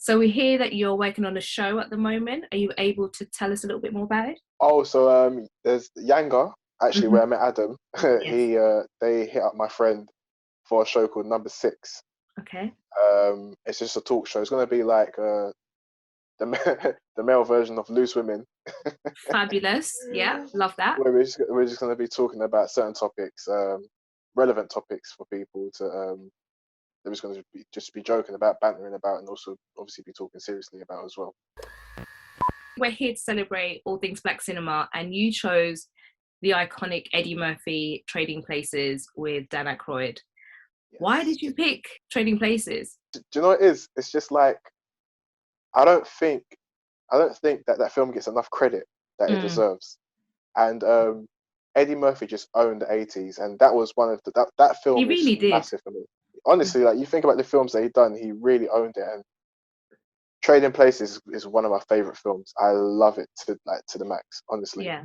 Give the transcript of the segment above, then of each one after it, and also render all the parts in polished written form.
So we hear that you're working on a show at the moment. Are you able to tell us a little bit more about it? Oh, so there's Yanga, actually, Hmm. where I met Adam. Yes. They hit up my friend for a show called Number Six. Okay. It's just a talk show. It's gonna be like the male version of Loose Women, Fabulous. Yeah, love that. where we're just gonna be talking about certain topics, relevant topics for people to they're just gonna be joking about, bantering about, and also obviously be talking seriously about as well. We're here to celebrate all things Black cinema, and you chose the iconic Eddie Murphy Trading Places with Dan Aykroyd. Why Yes. did you pick Trading Places? Do you know what it is? It's just like I don't think that film gets enough credit that it Mm, deserves. And Eddie Murphy just owned the 80s, and that was one of that he film is really did. massive for me. Honestly, like you think about the films that he done, he really owned it. And Trading Places is one of my favorite films. I love it to the max, honestly. Yeah.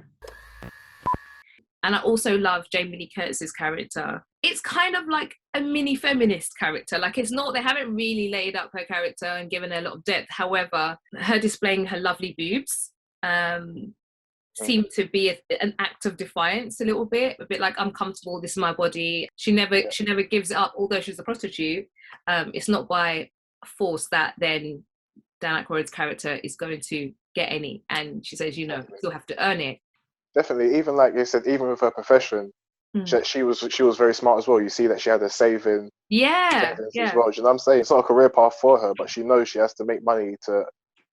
And I also love Jamie Lee Curtis's character. It's kind of like a mini feminist character. Like it's not, they haven't really laid up her character and given her a lot of depth. However, her displaying her lovely boobs Mm, seemed to be an act of defiance a bit like I'm comfortable, this is my body. yeah, She never gives it up, although she's a prostitute. It's not by force that then Dan Aykroyd's character is going to get any. And she says, you know, definitely, you'll have to earn it. definitely. Even like you said, even with her profession, Mm. she was very smart as well. You see that she had a Yeah, savings as yeah. well. Do you know what I'm saying? It's not a career path for her, but she knows she has to make money to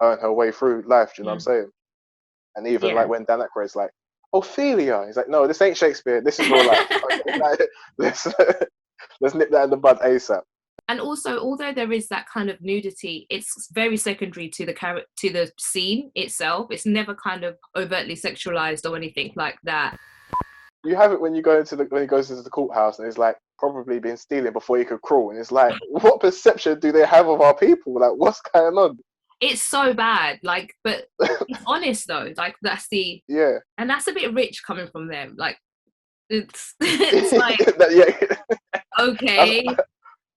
earn her way through life. Do you know what I'm Mm. saying? And even Yeah. like when Dan Aykroyd's like, Ophelia, he's like, no, this ain't Shakespeare. This is real life. Okay, like, let's let's nip that in the bud ASAP. And also, although there is that kind of nudity, it's very secondary to to the scene itself. It's never kind of overtly sexualized or anything like that. You have it when when he goes into the courthouse and he's like probably been stealing before he could crawl, and it's like, what perception do they have of our people? Like, what's going on? It's so bad, like, but it's honest though. Like that's the, Yeah, and that's a bit rich coming from them. Like it's like yeah. That's, okay,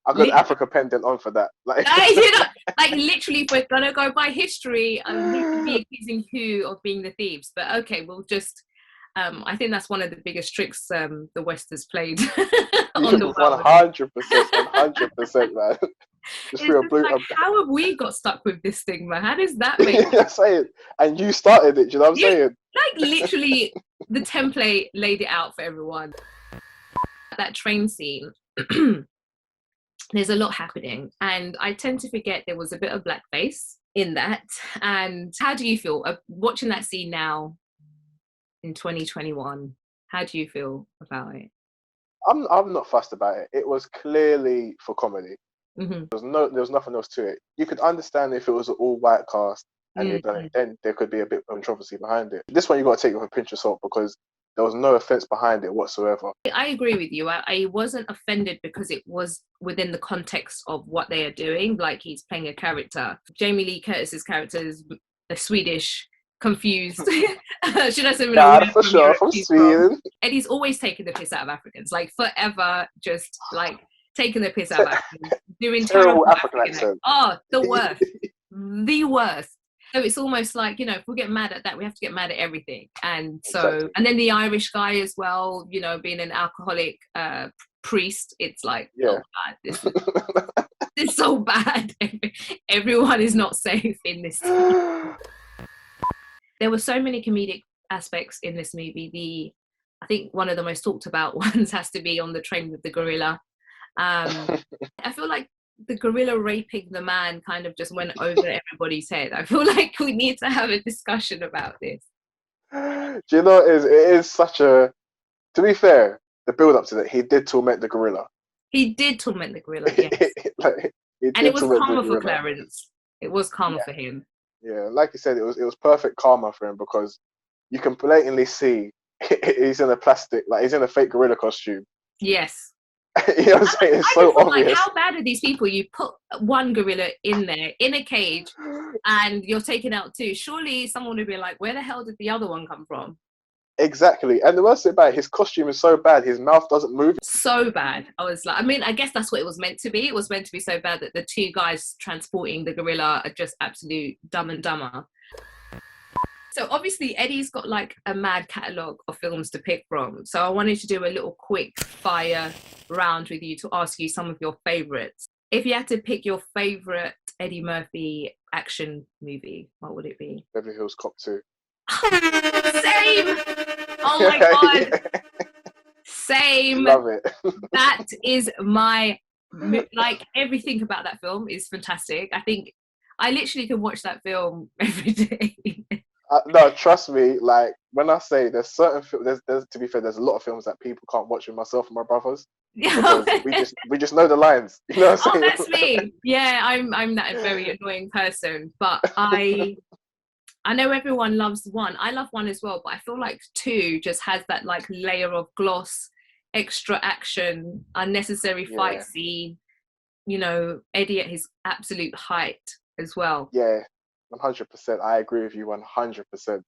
I got an Africa pendant on for that. Like, you know, like literally, if we're gonna go by history, who could be accusing who of being the thieves? But okay, we'll just. I think that's one of the biggest tricks the West has played on the one world. hundred percent, 100%, man. Just It's threw a just blue. like, how have we got stuck with this thing, man? How does that make I'm saying, and you started it. Do you know what I'm you saying? like literally the template laid it out for everyone? That train scene. There's a lot happening, and I tend to forget there was a bit of blackface in that. And how do you feel watching that scene now in 2021? How do you feel about it? I'm not fussed about it. It was clearly for comedy. Mm-hmm. There was nothing else to it. You could understand if it was an all white cast and they'd done it, Mm-hmm. then there could be a bit of controversy behind it. This one you got to take it with a pinch of salt because there was no offense behind it whatsoever. I agree with you. I wasn't offended because it was within the context of what they are doing. Like he's playing a character. Jamie Lee Curtis's character is a Swedish, confused. She doesn't even know Nah, where for from sure, Europe from she's from. Sweden. And he's always taking the piss out of Africans, like forever, just like taking the piss out of Africans, doing Terrible terrible African African accent. accent. Oh, the worst. The worst. So it's almost like, you know, if we get mad at that, we have to get mad at everything. And so, Exactly. and then the Irish guy as well, you know, being an alcoholic priest, it's like, oh Yeah. God, this is so bad. Everyone is not safe in this scene. There were so many comedic aspects in this movie. I think one of the most talked about ones has to be on the train with the gorilla. I feel like the gorilla raping the man kind of just went over everybody's head. I feel like we need to have a discussion about this. Do you know it is such a, to be fair, the build up to that, he did torment the gorilla. He did torment the gorilla, yes. Like, he And it did was torment the karma for gorilla. Clarence. It was karma Yeah. for him. Yeah, like you said, it was perfect karma for him because you can blatantly see he's in a plastic, like he's in a fake gorilla costume. Yes. You know what I'm saying? It's I so just thought, like, obvious. how bad are these people? You put one gorilla in there, in a cage, and you're taking out two. Surely someone would be like, where the hell did the other one come from? Exactly. And the worst thing about it, his costume is so bad, his mouth doesn't move. So bad. I was like, I mean, I guess that's what it was meant to be. It was meant to be so bad that the two guys transporting the gorilla are just absolute Dumb and Dumber. So obviously Eddie's got like a mad catalogue of films to pick from. So I wanted to do a little quick fire round with you to ask you some of your favourites. If you had to pick your favourite Eddie Murphy action movie, what would it be? Beverly Hills Cop 2. Same! Oh my God! Yeah. Same! Love it. That is my, like, everything about that film is fantastic. I think I literally can watch that film every day. No, trust me. Like when I say there's certain there's to be fair, there's a lot of films that people can't watch with myself and my brothers because we just know the lines. You know what I'm Oh, saying? that's me. Yeah, I'm that very annoying person. But I know everyone loves one. I love one as well, but I feel like two just has that like layer of gloss, extra action, unnecessary fight Yeah, scene. You know, Eddie at his absolute height as well. yeah, 100%. I agree with you 100%.